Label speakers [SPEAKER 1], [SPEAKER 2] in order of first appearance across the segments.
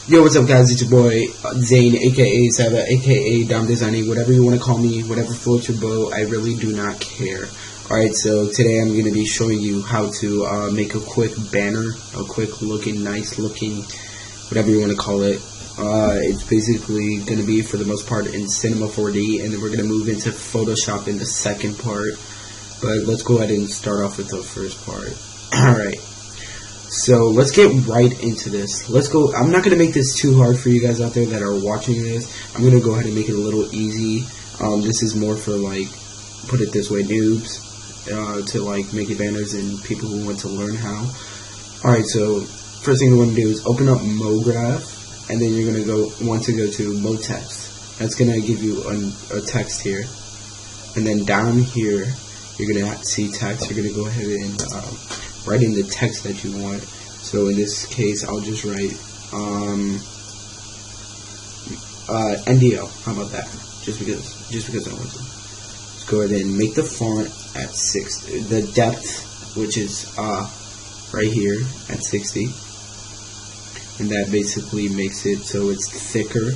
[SPEAKER 1] Yo, what's up, guys? It's your boy Zane, aka Sava, aka Dom Designing, whatever you want to call me, whatever floats your boat. I really do not care. Alright, so today I'm going to be showing you how to make a quick banner, a quick looking, nice looking, whatever you want to call it. It's basically going to be, for the most part, in Cinema 4D, and then we're going to move into Photoshop in the second part. But let's go ahead and start off with the first part. Alright. So let's get right into this. Let's go. I'm not going to make this too hard for you guys out there that are watching this. I'm going to go ahead and make it a little easy. This is more for, like, put it this way, noobs, to like make banners and people who want to learn how. Alright, so first thing you want to do is open up MoGraph, and then you're going to want to go to MoText. That's going to give you a text here. And then down here, you're going to see text. You're going to go ahead and write in the text that you want. So in this case, I'll just write NDO. How about that? Just because I want to. Let's go ahead and make the font at 60. The depth, which is right here at 60, and that basically makes it so it's thicker.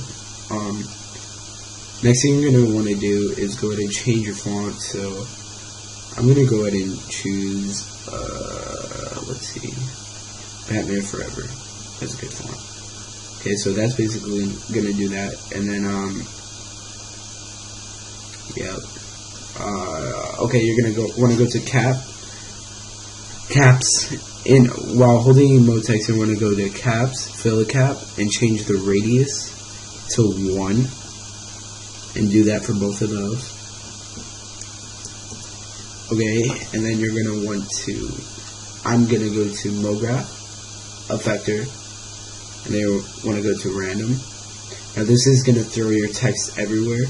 [SPEAKER 1] Next thing you're gonna want to do is go ahead and change your font. So I'm gonna go ahead and choose. Let's see, Batman Forever. That's a good font. Okay, so that's basically gonna do that, and then okay, you're gonna want to go to caps. In while holding MoText, you want to go to caps, fill a cap, and change the radius to 1, and do that for both of those. Okay, and then you're gonna want to. I'm gonna go to MoGraph, a vector, and then you want to go to random. Now this is gonna throw your text everywhere,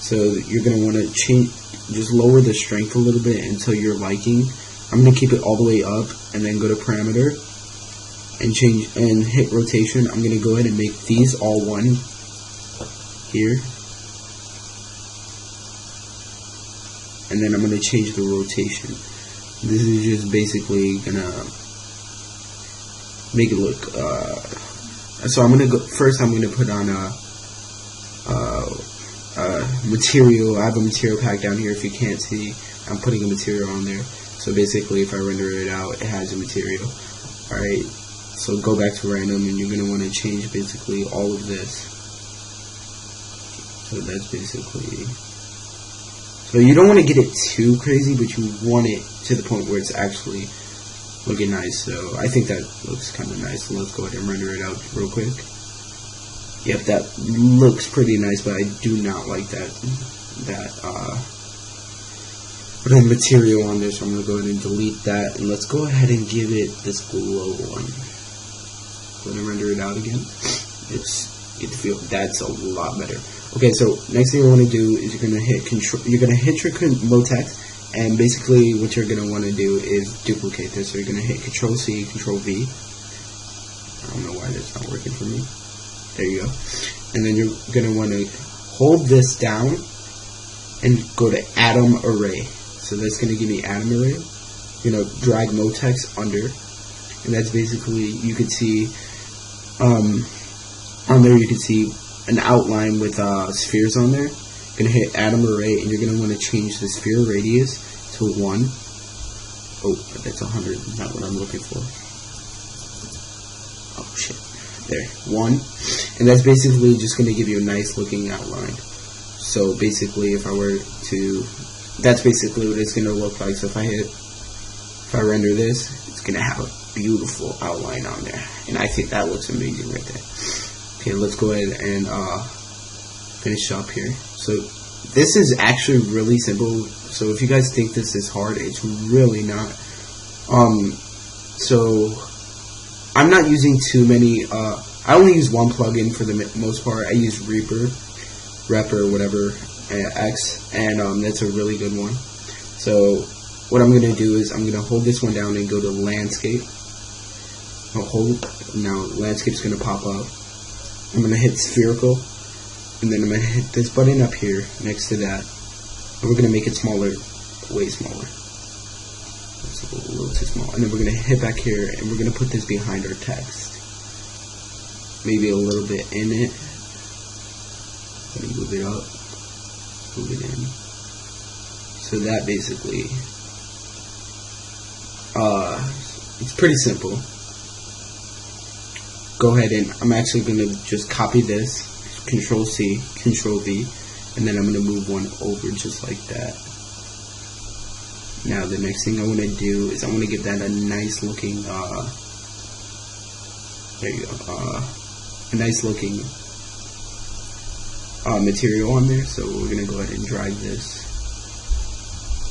[SPEAKER 1] so you're gonna want to change. Just lower the strength a little bit until you're liking. I'm gonna keep it all the way up, and then go to parameter and change and hit rotation. I'm gonna go ahead and make these all 1 here, and then I'm gonna change the rotation. This is just basically gonna make it look. So I'm gonna go first. I'm gonna put on material. I have a material pack down here. If you can't see, I'm putting a material on there. So basically, if I render it out, it has a material. Alright, so go back to random, and you're going to want to change basically all of this. So that's basically. So you don't want to get it too crazy, but you want it to the point where it's actually looking nice. So I think that looks kind of nice. So let's go ahead and render it out real quick. Yep, that looks pretty nice, but I do not like that material on there, so I'm going to go ahead and delete that, and let's go ahead and give it this glow one. Go ahead and render it out again. That's a lot better. Okay, so next thing you want to do is you're going to hit control. You're going to hit your MoText, and basically what you're going to want to do is duplicate this. So you're going to hit Control C, Control V. I don't know why that's not working for me. There you go. And then you're going to want to hold this down and go to Atom Array. So that's going to give me Atom Array. Drag MoText under, and that's basically, you can see on there, you can see an outline with spheres on there. You're going to hit Atom Array, and you're going to want to change the sphere radius to 1. Oh, that's 100. Not what I'm looking for. Oh shit. There, 1. And that's basically just going to give you a nice looking outline. So basically, if I were to, that's basically what it's going to look like. So if I render this, it's going to have a beautiful outline on there. And I think that looks amazing right there. Okay, let's go ahead and finish up here. So this is actually really simple. So if you guys think this is hard, it's really not. So I'm not using too many. I only use one plugin for the most part. I use Reaper, whatever, X, and that's a really good one. So what I'm going to do is I'm going to hold this one down and go to landscape. Now landscape's going to pop up. I'm going to hit spherical, and then I'm going to hit this button up here next to that, and we're going to make it smaller, way smaller. It's a little too small. And then we're going to hit back here, and we're going to put this behind our text. maybe a little bit in it. Let me move it up, move it in. So that basically, it's pretty simple. Go ahead and I'm actually going to just copy this, Control C, Control V, and then I'm going to move one over just like that. Now the next thing I want to do is I want to give that a nice looking, there you go, a nice looking material on there. So we're going to go ahead and drag this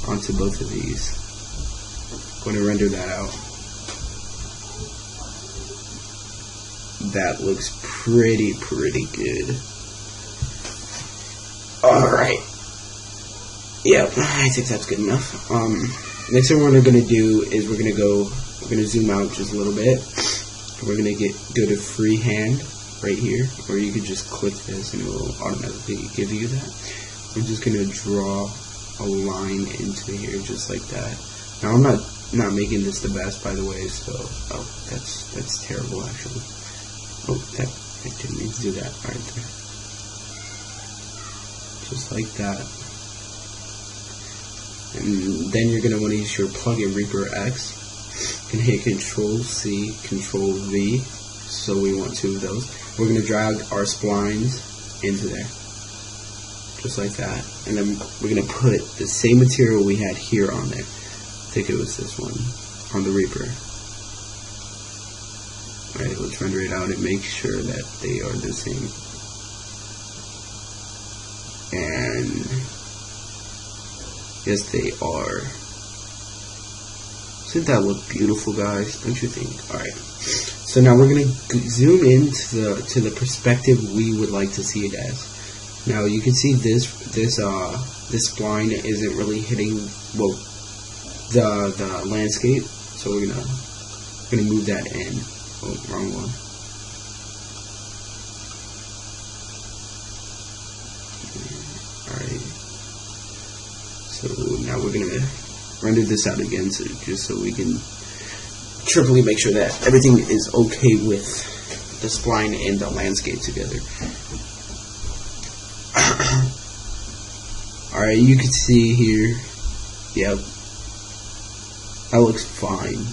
[SPEAKER 1] onto both of these. Going to render that out. That looks pretty good. Alright. Yep, I think that's good enough. Next thing we're gonna do is we're gonna zoom out just a little bit. We're gonna go to freehand right here, or you could just click this and it will automatically give you that. I'm just gonna draw a line into here just like that. Now I'm not making this the best, by the way, so that's terrible actually. Oh, that I didn't mean to do that right there. Just like that. And then you're gonna want to use your plugin Reaper X and hit Control C, Control V. So we want two of those. We're gonna drag our splines into there, just like that. And then we're gonna put the same material we had here on there. I think it was this one on the Reaper. Alright, let's render it out and make sure that they are the same. And yes, they are. Doesn't that look beautiful, guys? Don't you think? Alright. So now we're gonna zoom in to the perspective we would like to see it as. Now you can see this spline isn't really hitting the landscape. So we're gonna move that in. Oh, wrong one. Alright. So now we're gonna render this out again, just so we can triply make sure that everything is okay with the spline and the landscape together. Alright, you can see here. Yep. That looks fine.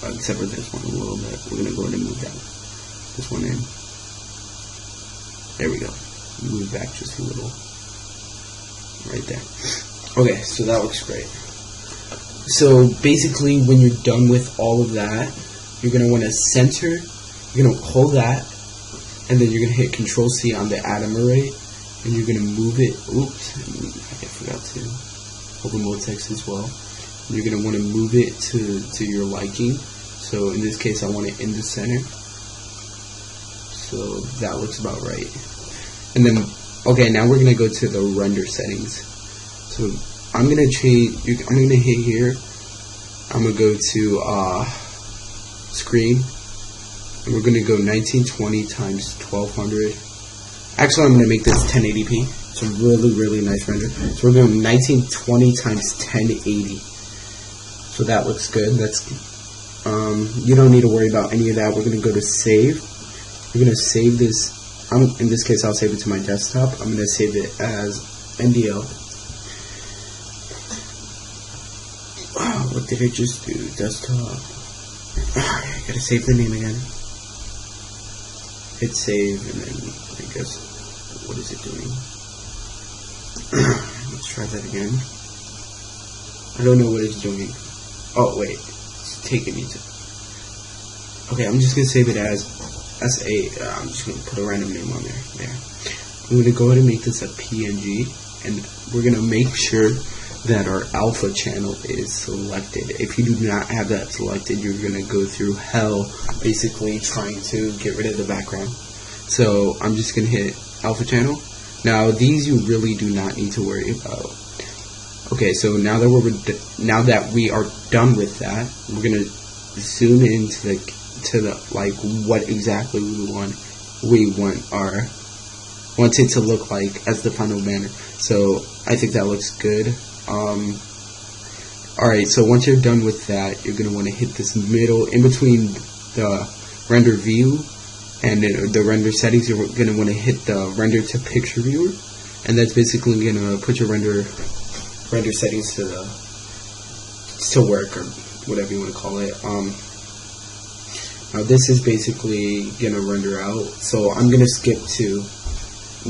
[SPEAKER 1] Except for this one a little bit. We're going to go ahead and move this one in. There we go. Move back just a little. Right there. Okay, so that looks great. So basically when you're done with all of that, you're going to want to center, you're going to hold that, and then you're going to hit Control C on the atom array, and you're going to move it, oops, I forgot to open mode text as well. You're going to want to move it to your liking. So in this case I want it in the center. So that looks about right. And then, okay, now we're going to go to the render settings. So I'm going to change, I'm going to hit here. I'm going to go to screen. And we're going to go 1920 times 1200. Actually, I'm going to make this 1080p. It's a really nice render. So we're going 1920 times 1080. So that looks good. That's you don't need to worry about any of that. We're going to go to save. We're going to save this. In this case, I'll save it to my desktop. I'm going to save it as NDL. What did I just do? Desktop. I gotta save the name again. Hit save, and then I guess, what is it doing? Let's try that again. I don't know what it's doing. Oh wait, it's taking me to. Okay, I'm just gonna save it as SA. I'm just gonna put a random name on there. There. I'm gonna go ahead and make this a PNG, and we're gonna make sure that our alpha channel is selected. If you do not have that selected, you're gonna go through hell basically trying to get rid of the background. So I'm just gonna hit alpha channel. Now these you really do not need to worry about. Okay, so now that we are done with that, we're gonna zoom into the like what exactly we want it to look like as the final banner. So I think that looks good. Alright, so once you're done with that, you're going to want to hit this middle, in between the render view And then the render settings, you're going to want to hit the render to picture viewer, and that's basically going to put your render settings to work, or whatever you want to call it. Now this is basically going to render out, so I'm going to skip to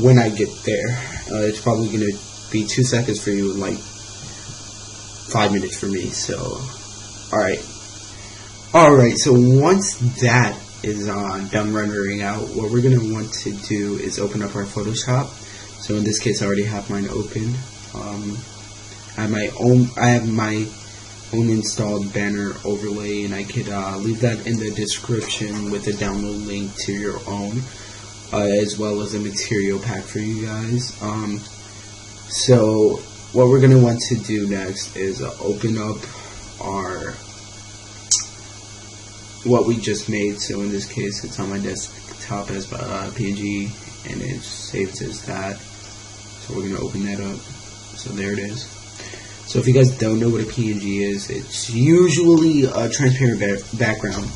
[SPEAKER 1] when I get there. It's probably going to be 2 seconds for you and like 5 minutes for me. So alright, so once that is done rendering out, what we're going to want to do is open up our Photoshop. So in this case I already have mine open. I have my own installed banner overlay, and I could leave that in the description with a download link to your own, as well as a material pack for you guys. So what we're going to want to do next is open up our what we just made. So in this case it's on my desktop as PNG, and it saves as that. So we're going to open that up. So there it is. So if you guys don't know what a PNG is, it's usually a transparent background.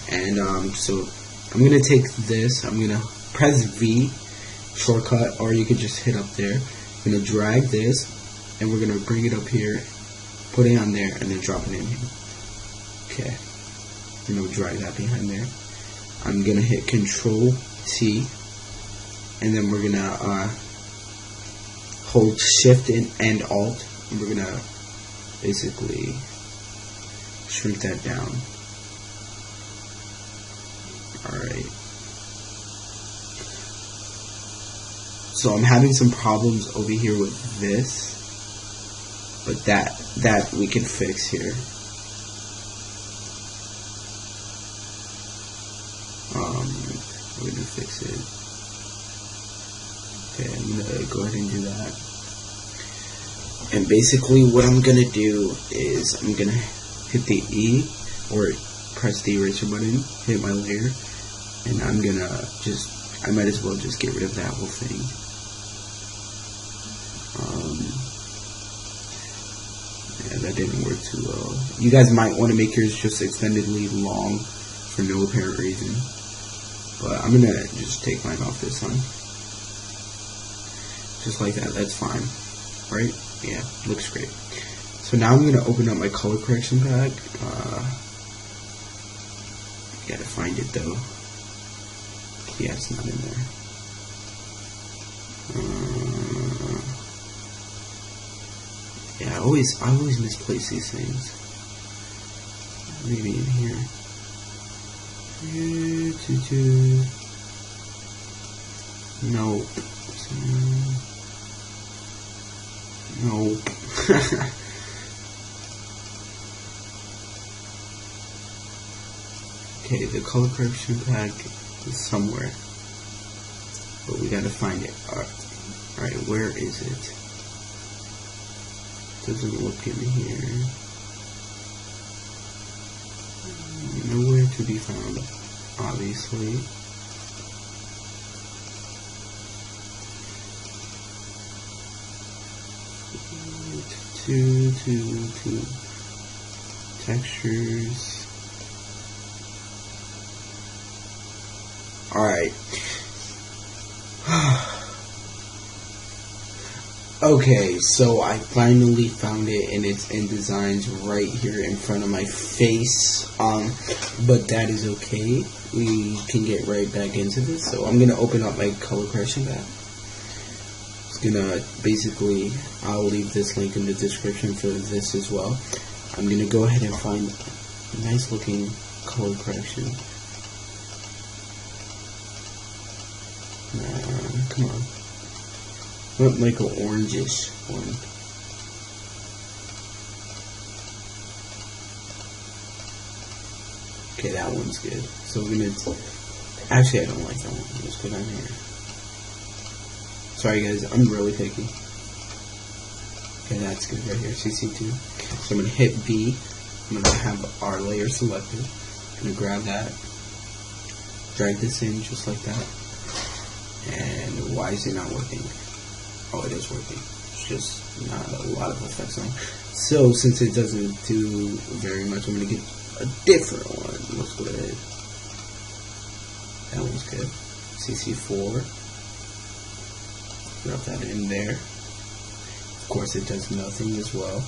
[SPEAKER 1] And so I'm going to take this, I'm going to press V shortcut, or you could just hit up there. I'm going to drag this, and we're going to bring it up here, put it on there, and then drop it in here. Okay. I'm going to drag that behind there. I'm going to hit Control T, and then we're going to hold Shift and Alt, and we're going to basically shrink that down. Alright. So I'm having some problems over here with this, but that we can fix here. We're gonna fix it. Okay, I'm gonna go ahead and do that. And basically what I'm gonna do is I'm gonna hit the E, or press the eraser button, hit my layer, and I'm gonna I might as well just get rid of that whole thing. Yeah, that didn't work too well. You guys might want to make yours just extendedly long for no apparent reason. But I'm gonna just take mine off this one. Just like that, that's fine. Right? Yeah, looks great. So now I'm gonna open up my color correction pack. Gotta find it though. Yeah, it's not in there. Yeah, I always misplace these things. Maybe in here. Nope. Nope. Okay, the color correction pack is somewhere, but we gotta find it. Alright, where is it? Doesn't look in here. Nowhere to be found, obviously. To textures. Alright. Okay, so I finally found it, and it's in designs right here in front of my face. But that is okay. We can get right back into this. So I'm gonna open up my color correction pack. Gonna basically, I'll leave this link in the description for this as well. I'm gonna go ahead and find a nice looking color correction. Come on. I want like an orangish one. Okay, that one's good. So we're gonna, actually I don't like that one. Let's put it on here. Sorry guys, I'm really picky. Okay, that's good right here, CC2. So I'm going to hit B. I'm going to have our layer selected. I'm going to grab that. Drag this in just like that. And why is it not working? Oh, it is working. It's just not a lot of effects on. So since it doesn't do very much, I'm going to get a different one. Let's go ahead. That one's good. CC4. Drop that in there. Of course, it does nothing as well.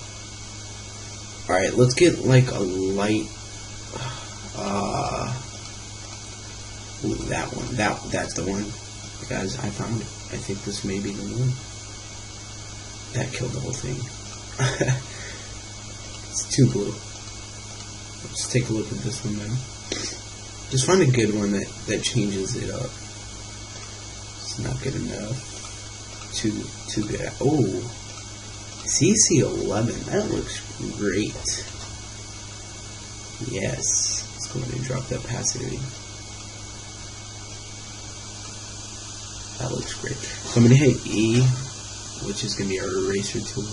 [SPEAKER 1] Alright, let's get like a light. Ooh, that one. That's the one. Guys, I found it. I think this may be the one. That killed the whole thing. It's too blue. Let's take a look at this one then. Just find a good one that changes it up. It's not good enough. Too good. Oh, CC11. That looks great. Yes. Let's go ahead and drop that opacity. That looks great. So I'm gonna hit E, which is gonna be our eraser tool.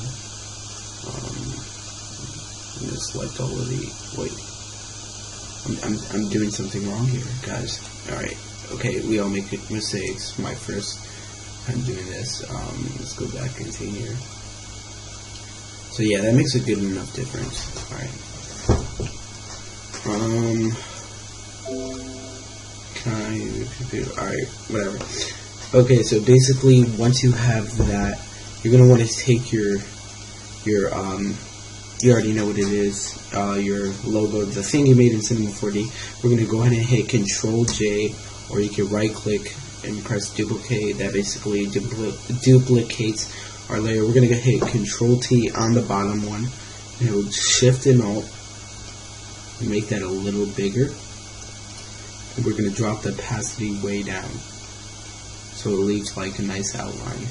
[SPEAKER 1] I'm gonna select all of the. Wait. I'm doing something wrong here, guys. Alright, okay, we all make mistakes. My first time doing this. Let's go back into here. So yeah, that makes a good enough difference. Alright. Alright, whatever. Okay, so basically once you have that, you're gonna want to take your you already know what it is, your logo, the thing you made in Cinema 4D. We're going to go ahead and hit Control J, or you can right click and press duplicate. That basically duplicates our layer. We're going to hit Control T on the bottom one, and hold Shift and Alt, and make that a little bigger. And we're going to drop the opacity way down, so it leaves like a nice outline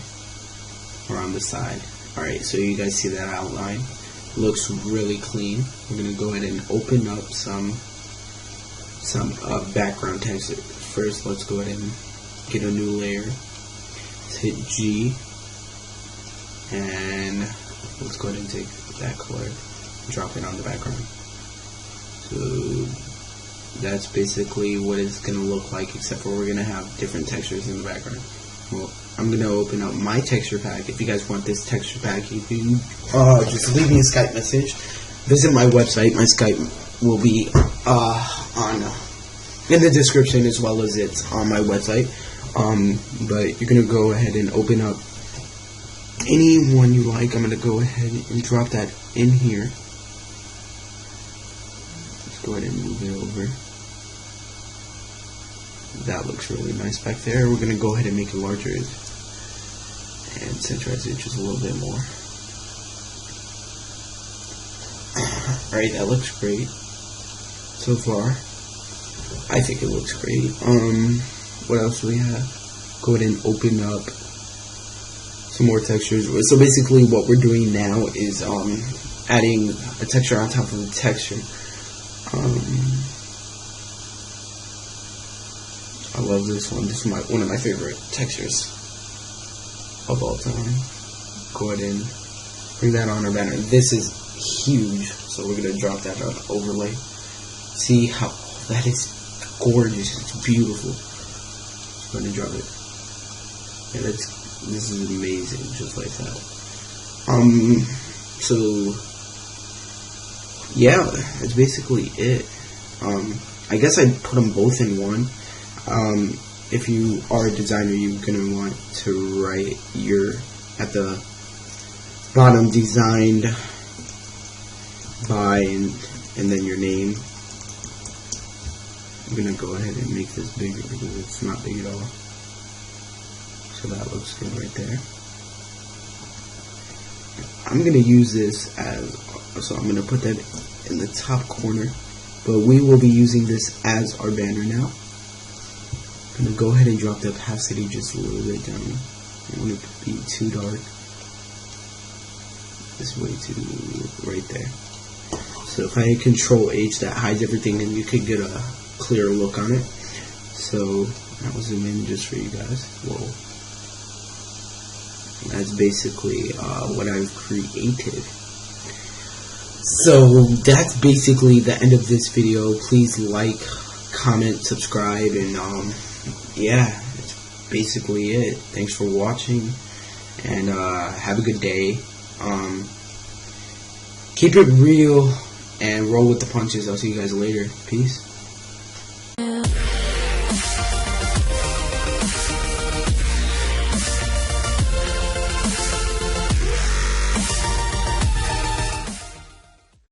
[SPEAKER 1] around the side. Alright, so you guys see that outline? Looks really clean. We're gonna go ahead and open up some background text. First, let's go ahead and get a new layer. Let's hit G, and let's go ahead and take that color, and drop it on the background. So that's basically what it's gonna look like, except for we're gonna have different textures in the background. Well, I'm gonna open up my texture pack. If you guys want this texture pack, you can just leave me a Skype message. Visit my website. My Skype will be in the description, as well as it's on my website. But you're gonna go ahead and open up any one you like. I'm gonna go ahead and drop that in here. Let's go ahead and move it over. That looks really nice back there. We're going to go ahead and make it larger and centralize it just a little bit more. Alright, that looks great so far. I think it looks great. What else do we have? Go ahead and open up some more textures. So basically what we're doing now is adding a texture on top of the texture. I love this one. This is one of my favorite textures of all time. Go ahead and bring that on our banner. This is huge, so we're going to drop that on overlay. See how that is gorgeous. It's beautiful. Just going to drop it. Yeah, this is amazing, just like that. So yeah, that's basically it. I guess I'd put them both in one. If you are a designer, you're going to want to write at the bottom, designed by, and then your name. I'm going to go ahead and make this bigger because it's not big at all. So that looks good right there. I'm going to use this so I'm going to put that in the top corner, but we will be using this as our banner now. I'm going to go ahead and drop the opacity just a little bit down. I don't want it to be too dark. It's way too right there. So if I hit Control H, that hides everything and you could get a clearer look on it. So I'll zoom in just for you guys. Whoa. That's basically what I've created. So that's basically the end of this video. Please like, comment, subscribe, and yeah, that's basically it. Thanks for watching, and have a good day. Keep it real and roll with the punches. I'll see you guys later. Peace.